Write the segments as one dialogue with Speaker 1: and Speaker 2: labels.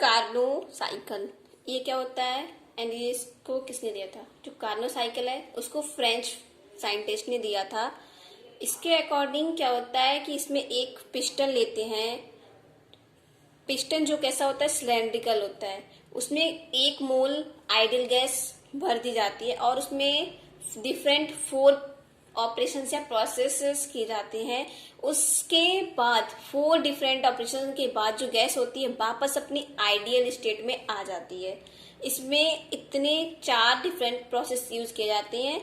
Speaker 1: कार्नोसाइकिल, ये क्या होता है एंड ये इसको किसने दिया था? जो कार्नोसाइकिल है उसको फ्रेंच साइंटिस्ट ने दिया था। इसके अकॉर्डिंग क्या होता है कि इसमें एक पिस्टन लेते हैं। पिस्टन जो कैसा होता है, सिलेंड्रिकल होता है। उसमें 1 मोल आइडियल गैस भर दी जाती है और उसमें डिफरेंट 4 ऑपरेशन या प्रोसेसेस किए जाते हैं। उसके बाद 4 डिफरेंट ऑपरेशन के बाद जो गैस होती है वापस अपनी आइडियल स्टेट में आ जाती है। इसमें इतने 4 डिफरेंट प्रोसेस यूज किए जाते हैं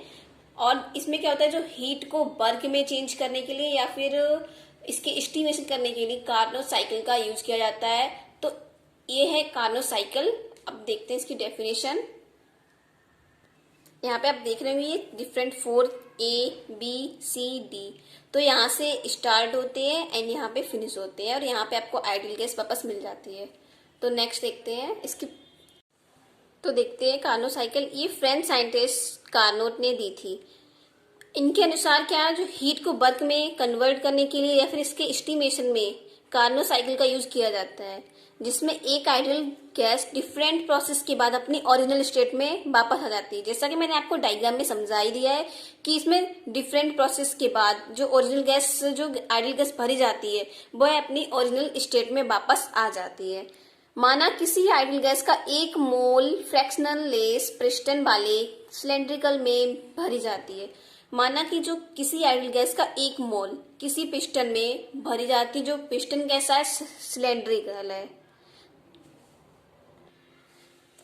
Speaker 1: और इसमें क्या होता है, जो हीट को वर्क में चेंज करने के लिए या फिर इसके एस्टिमेशन करने के लिए कार्नोट साइकिल का यूज किया जाता है। तो ये है कार्नोट साइकिल। अब देखते हैं इसकी डेफिनेशन। यहाँ पे आप देख रहे होंगे ये डिफरेंट 4 ABCD, तो यहाँ से स्टार्ट होते हैं एंड यहाँ पे फिनिश होते हैं और यहाँ पे आपको आइडियल गैस वापस मिल जाती है। तो नेक्स्ट देखते हैं इसकी। तो देखते हैं कार्नोट साइकिल, ये फ्रेंच साइंटिस्ट कार्नोट ने दी थी। इनके अनुसार क्या, जो हीट को वर्क में कन्वर्ट करने के लिए या फिर इसके एस्टिमेशन में कार्नोट साइकिल का यूज किया जाता है, जिसमें एक आइडियल गैस डिफरेंट प्रोसेस के बाद अपनी ओरिजिनल स्टेट में वापस आ जाती है। जैसा कि मैंने आपको डायग्राम में समझा ही दिया है कि इसमें डिफरेंट प्रोसेस के बाद जो ओरिजिनल गैस, जो आइडियल गैस भरी जाती है, वह अपनी ओरिजिनल स्टेट में वापस आ जाती है। माना किसी आइडियल गैस का 1 मोल फ्रैक्शनल लेस पिस्टन वाले सिलेंड्रिकल में भरी जाती है। माना कि जो किसी आइडियल गैस का 1 मोल किसी पिस्टन में भरी जाती है, जो पिस्टन कैसा है, सिलेंड्रिकल है।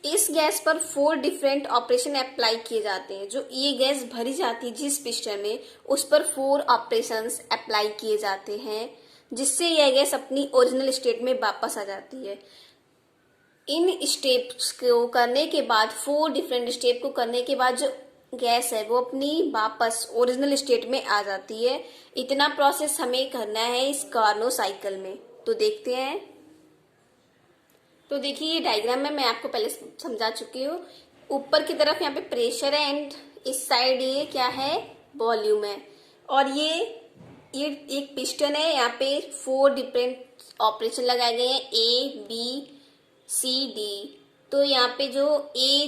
Speaker 1: इस गैस पर 4 डिफरेंट ऑपरेशन अप्लाई किए जाते हैं। जो ये गैस भरी जाती है जिस पिस्टन में, उस पर 4 ऑपरेशंस अप्लाई किए जाते हैं, जिससे यह गैस अपनी ओरिजिनल स्टेट में वापस आ जाती है। इन स्टेप्स को करने के बाद, 4 डिफरेंट स्टेप को करने के बाद जो गैस है वो अपनी वापस ओरिजिनल स्टेट में आ जाती है। इतना प्रोसेस हमें करना है इस कार्नोट साइकिल में। तो देखते हैं। तो देखिए ये डायग्राम में मैं आपको पहले समझा चुकी हूँ। ऊपर की तरफ यहाँ पे प्रेशर है एंड इस साइड ये क्या है, वॉल्यूम है। और ये एक पिस्टन है। यहाँ पे 4 डिफरेंट ऑपरेशन लगाए गए हैं, ABCD। तो यहाँ पे जो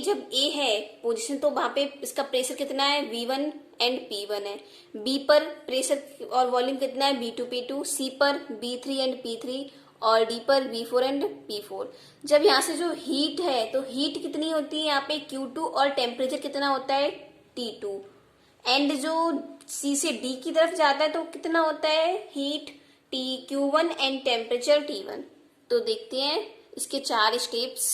Speaker 1: जब A है पोजीशन, तो वहां पे इसका प्रेशर कितना है, V1 एंड P1 है। B पर प्रेशर और वॉल्यूम कितना है, B2 P2। C पर B3 एंड P3 और D पर B4 एंड P4। जब यहाँ से जो हीट है, तो हीट कितनी होती है यहाँ पे, Q2, और टेम्परेचर कितना होता है, T2। एंड जो C से D की तरफ जाता है तो कितना होता है heat, Q1 and temperature T1। तो देखते हैं इसके 4 स्टेप्स।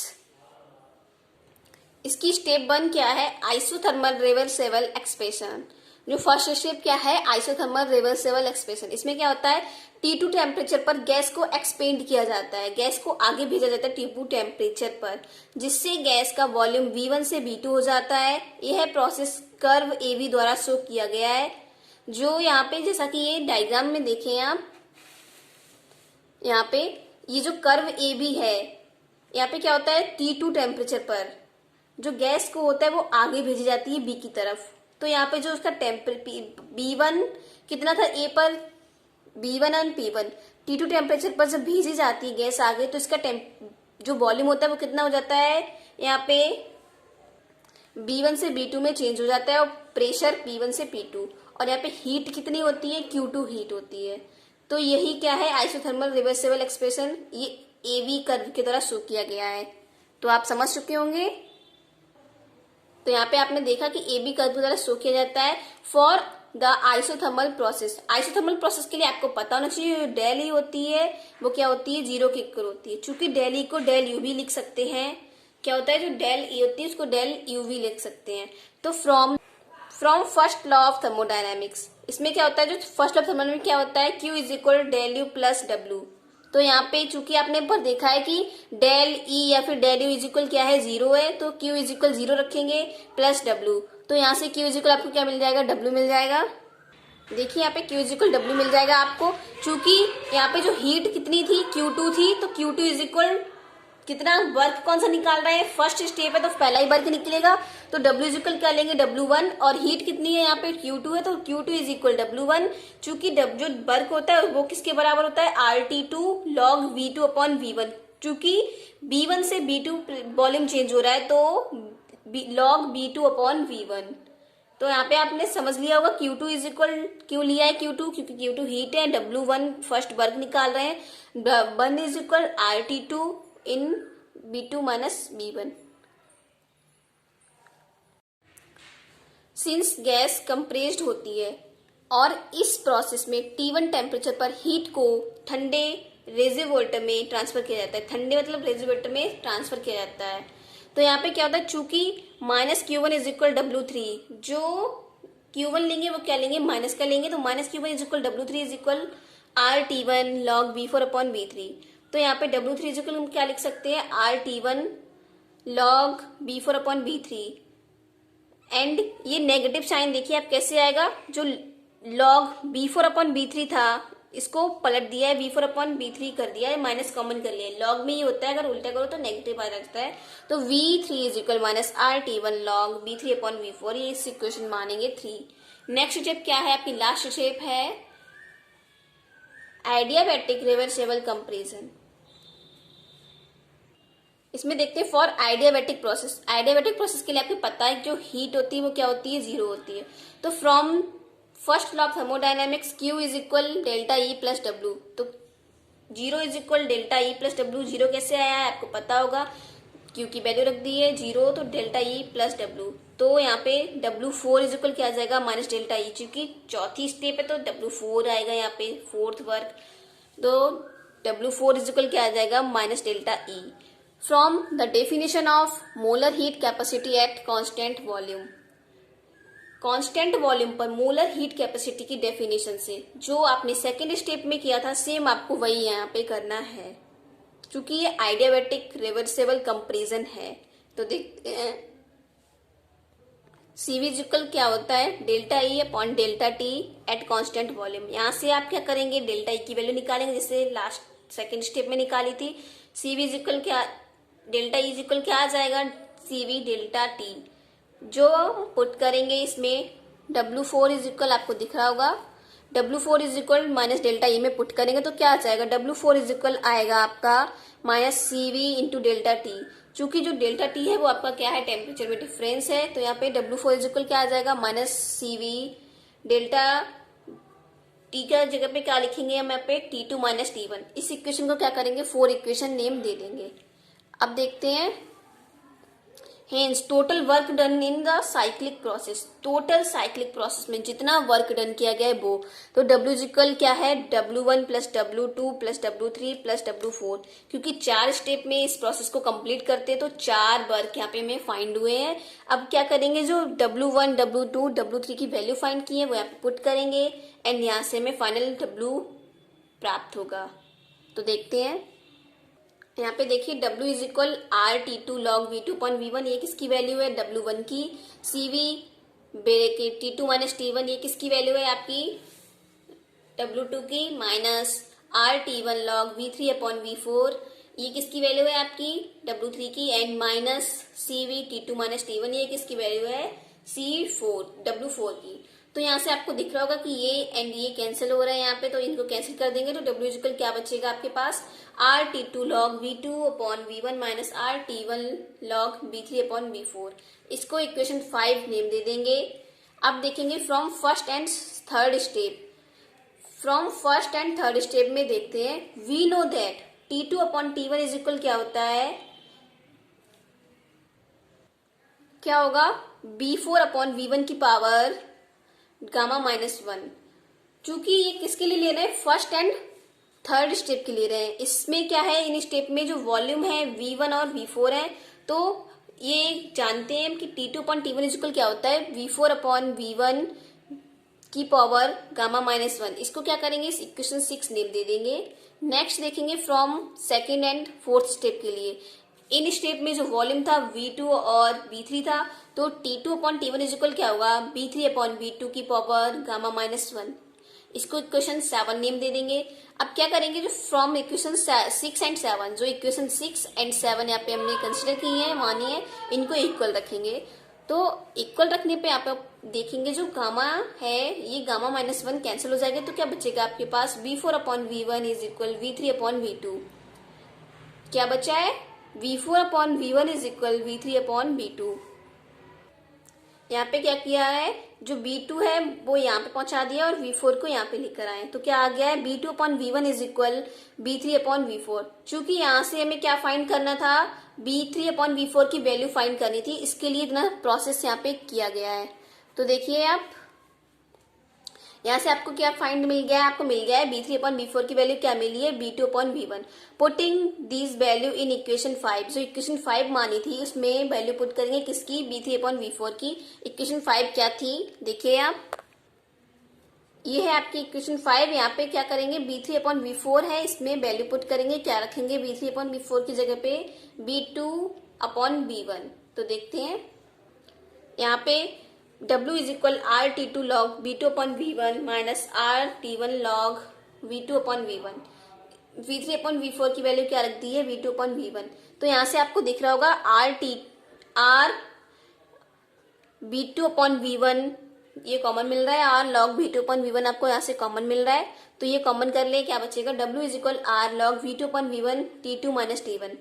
Speaker 1: इसकी स्टेप 1 क्या है, आइसोथर्मल रिवर्सिबल एक्सपेंशन। जो फर्स्ट स्टेप क्या है, आइसोथर्मल रिवर्सिबल एक्सपेंशन। इसमें क्या होता है, T2 टेम्परेचर पर गैस को एक्सपेंड किया जाता है, गैस को आगे भेजा जाता है T2 टेम्परेचर पर, जिससे गैस का वॉल्यूम V1 से V2 हो जाता है। यह प्रोसेस कर्व AB द्वारा शो किया गया है। जो यहाँ पे, जैसा कि ये डायग्राम में देखें आप, यहाँ पे ये जो कर्व AB है, यहाँ पे क्या होता है, T2 टेम्परेचर पर जो गैस को होता है वो आगे भेजी जाती है B की तरफ। तो यहाँ पे जो उसका B1 कितना था A पर, B1 and P1 T2 temperature पर जब भेजी जाती है गैस आगे, तो इसका जो वॉल्यूम होता है वो कितना हो जाता है, यहाँ पे B1 से B2 में चेंज हो जाता है और प्रेशर P1 से P2। और यहाँ पे हीट कितनी होती है, Q2 हीट होती है। तो यही क्या है, आइसोथर्मल रिवर्सिबल एक्सप्रेशन, ये AB कर्व की तरह शो किया गया है। तो आप समझ चुके होंगे। तो यहाँ पे आपने देखा कि AB कर्व की तरह शो किया जाता है for the isothermal process. Isothermal process के लिए आपको पता होना चाहिए डेल E होती है वो क्या होती है, 0 के इक्वल होती है। चूंकि डेल E को डेल U भी लिख सकते हैं। क्या होता है, जो डेल E होती है उसको डेल U भी लिख सकते हैं। तो from first law of thermodynamics, इसमें क्या होता है, जो फर्स्ट लॉ ऑफ थर्मोडायनेमिक्स क्या होता है, Q is equal del U plus W। तो यहाँ पे चूंकि आपने पर देखा है कि डेल E या फिर डेल U इज इक्वल क्या है, 0 है, तो Q इज इक्वल 0 रखेंगे प्लस W। तो यहाँ से Q इज इक्वल आपको क्या मिल जाएगा, W मिल जाएगा। देखिए यहाँ पे Q इज इक्वल W मिल जाएगा आपको। चूंकि यहाँ पे जो हीट कितनी थी, Q2 थी, तो Q2 इज इक्वल कितना, वर्क कौन सा निकाल रहे हैं, फर्स्ट स्टेप है तो पहला ही वर्क निकलेगा। तो W इज इक्वल क्या लेंगे, W1। और हीट कितनी है यहाँ पे, Q2 है, तो Q2 इज इक्वल W1। चूंकि जो वर्क होता है वो किसके बराबर होता है, RT2 log V2 upon V1 चूंकि B1 से B2 वॉल्यूम चेंज हो रहा है तो log B2 अपॉन V1। तो यहाँ पे आपने समझ लिया होगा Q2 इज इक्वल, क्यों लिया है Q2, क्योंकि Q2 हीट है, W1 फर्स्ट वर्क निकाल रहे हैं, 1 is equal RT2 in B2 minus B1। Since gas compressed होती है और इस प्रोसेस में T1 टेम्परेचर पर हीट को ठंडे रेजर्वोयर में ट्रांसफर किया जाता है, ठंडे मतलब रेजर्वोयर में ट्रांसफर किया जाता है। तो यहाँ पे क्या होता है, चूंकि minus Q1 is equal W3, जो Q1 लेंगे वो क्या लेंगे, माइनस का लेंगे, तो minus Q1 is equal W3 is equal RT1 log V4 upon V3। तो यहाँ पे W3 इज इक्वल हम क्या लिख सकते हैं, RT1 log V4 upon V3। And ये नेगेटिव साइन देखिए आप कैसे आएगा, जो log V4 अपॉन V3 था इसको पलट दिया है, V4 अपॉन V3 कर दिया है, माइनस कॉमन कर लिया है। लॉग में ये होता है, अगर उल्टा करो तो नेगेटिव आ जाता है। तो V3 is equal minus RT1 log V3 upon V4, ये इस इक्वेशन मानेंगे 3। नेक्स्ट स्टेप क्या है आपकी, लास्ट स्टेप है आइडियाबैटिक रिवर्सिबल कंपैरिजन। इसमें देखते हैं फॉर आइडियाबैटिक प्रोसेस। आइडियाबैटिक प्रोसेस के लिए आपको पता है जो हीट होती है वो क्या होती है, जीरो होती है। तो from first law of thermodynamics Q is equal delta E plus W, तो zero is equal delta E plus W. Zero कैसे आया है आपको पता होगा, Q की वैल्यू रख दी है जीरो, तो डेल्टा ई प्लस डब्ल्यू। तो यहाँ पे W4 इज इक्वल क्या आ जाएगा, माइनस डेल्टा ई, क्योंकि चौथी स्टेप है तो W4 आएगा यहाँ पे, फोर्थ वर्क। तो W4 इज इक्वल क्या आ जाएगा, minus delta E. From the definition of molar heat capacity at constant volume, constant volume पर मोलर हीट कैपेसिटी की डेफिनेशन से, जो आपने सेकेंड स्टेप में किया था सेम आपको वही यहाँ पे करना है, क्योंकि ये आइडियाबैटिक रिवर्सिबल कंपैरिजन है। तो देखते हैं सीविजिकल क्या होता है, delta E upon delta T at constant volume. यहाँ से आप क्या करेंगे, डेल्टा ई की वैल्यू निकालेंगे जैसे लास्ट सेकेंड स्टेप में निकाली थी। सीविजिकल क्या, डेल्टा ई इजिकल क्या आ जाएगा, सीवी डेल्टा टी, जो पुट करेंगे इसमें W4 इज इक्वल, आपको दिख रहा होगा W4 is equal minus delta E में पुट करेंगे तो क्या आ जाएगा, W4 इज इक्वल आएगा आपका minus CV into delta T. चूंकि जो डेल्टा टी है वो आपका क्या है, टेम्परेचर में डिफरेंस है, तो यहाँ पे W4 इज इक्वल क्या आ जाएगा, माइनस CV डेल्टा टी का जगह पे क्या लिखेंगे हम यहाँ पे T2 माइनस T1। इस इक्वेशन को क्या करेंगे, 4 इक्वेशन नेम दे देंगे। अब देखते हैं hence total work done in the cyclic process, total cyclic process में जितना वर्क डन किया गया है वो, तो W इक्वल क्या है, W1 plus W2 plus W3 plus W4, क्योंकि 4 स्टेप में इस प्रोसेस को कंप्लीट करते हैं तो 4 वर्क यहाँ पे में फाइंड हुए हैं। अब क्या करेंगे, जो W1 W2 W3 की वैल्यू फाइंड की है वो यहाँ पे पुट करेंगे एंड यहाँ से हमें फाइनल W प्राप्त होगा। तो देखते हैं यहाँ पे देखिए W is equal RT2 log V2 upon V1, ये किसकी वैल्यू है, W1 की। CV T2 माइनस T1, ये किसकी वैल्यू है आपकी, W2 की, minus RT1 log V3 upon V4, ये किसकी वैल्यू है आपकी, W3 की, and minus CV T2 minus T1, ये किसकी वैल्यू है, W4 की। तो यहाँ से आपको दिख रहा होगा कि ये एंड ये कैंसिल हो रहा है यहाँ पे, तो इनको कैंसिल कर देंगे तो W इक्वल क्या बचेगा आपके पास, RT2 log V2 upon V1 minus RT1 log V3 upon V4। इसको इक्वेशन 5 नेम दे देंगे। अब देखेंगे from first and third step, from first and third step में देखते हैं, we know that T2 upon T1 is equal क्या होता है, क्या होगा, B4 अपॉन V1 की पावर गामा माइनस 1। चूंकि ये किसके लिए ले रहे हैं, फर्स्ट एंड थर्ड स्टेप के लिए रहे हैं। इसमें क्या है, इन स्टेप में जो वॉल्यूम है V1 और V4 है, तो ये जानते हैं कि T2 अपॉन T1 इक्वल क्या होता है, V4 अपॉन V1 की पावर गामा माइनस 1। इसको क्या करेंगे, इस इक्वेशन 6 नेम दे देंगे। नेक्स्ट देखेंगे from second and fourth step के लिए, इन स्टेप में जो वॉल्यूम था V2 और V3 था, तो T2 अपॉन T1 इक्वल क्या होगा, B3 अपॉन B2 की पावर गामा माइनस 1। इसको इक्वेशन 7 नेम दे देंगे। अब क्या करेंगे, जो फ्रॉम इक्वेशन 6 एंड 7, जो इक्वेशन 6 एंड 7 यहाँ पे हमने कंसिडर की है, मानी है, इनको इक्वल रखेंगे। तो इक्वल रखने पे आप देखेंगे जो गामा है ये गामा माइनस 1 कैंसिल हो जाएगा, तो क्या बचेगा आपके पास, V4 upon V1 is equal V3 upon V2। क्या बचा है, V4/V1 इज इक्वल V3/V2। यहाँ पे क्या किया है, जो B2 है वो यहाँ पे पहुंचा दिया और V4 को यहाँ पे लेकर आए, तो क्या आ गया है B2/V1 इज इक्वल B3/V4। चूंकि यहाँ से हमें क्या फाइंड करना था, B3/V4 की वैल्यू फाइंड करनी थी, इसके लिए इतना प्रोसेस यहाँ पे किया गया है। तो देखिए आप यहाँ से आपको क्या फाइंड मिल गया है, आपको मिल गया है B3/V4 की वैल्यू क्या मिली है, B2/V1। Putting this value in equation 5, जो इक्वेशन 5 मानी थी उसमें वैल्यू पुट करेंगे किसकी, B3/V4 की। इक्वेशन 5 क्या थी, देखिए आप, ये है आपकी इक्वेशन 5। यहाँ पे क्या करेंगे, B3/V4 है, इसमें वैल्यू पुट करेंगे, क्या रखेंगे B3/V4 की जगह पे B2/V1। तो देखते हैं यहाँ पे W is equal RT2 log B2/V1 minus RT1 log V2/V1। V3/V4 की वैल्यू क्या रख दी है, V2/V1। तो यहाँ से आपको दिख रहा होगा R B2/V1 ये कॉमन मिल रहा है, R log V2/V1 आपको यहाँ से कॉमन मिल रहा है, तो ये कॉमन कर ले, क्या बचेगा, W is equal R log V2/V1 T2 minus T1।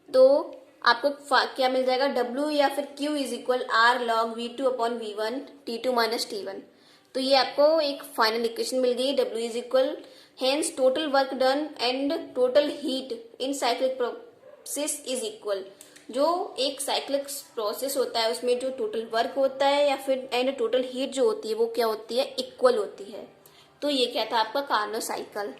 Speaker 1: तो आपको क्या मिल जाएगा, W या फिर Q is equal R log V2/V1 T2 minus T1। तो ये आपको एक फाइनल इक्वेशन मिल गई, W is equal hence total work done and total heat in cyclic process is equal. जो एक साइक्लिक प्रोसेस होता है उसमें जो टोटल वर्क होता है या फिर एंड टोटल हीट जो होती है वो क्या होती है, इक्वल होती है। तो ये क्या था आपका कार्नोट साइकिल।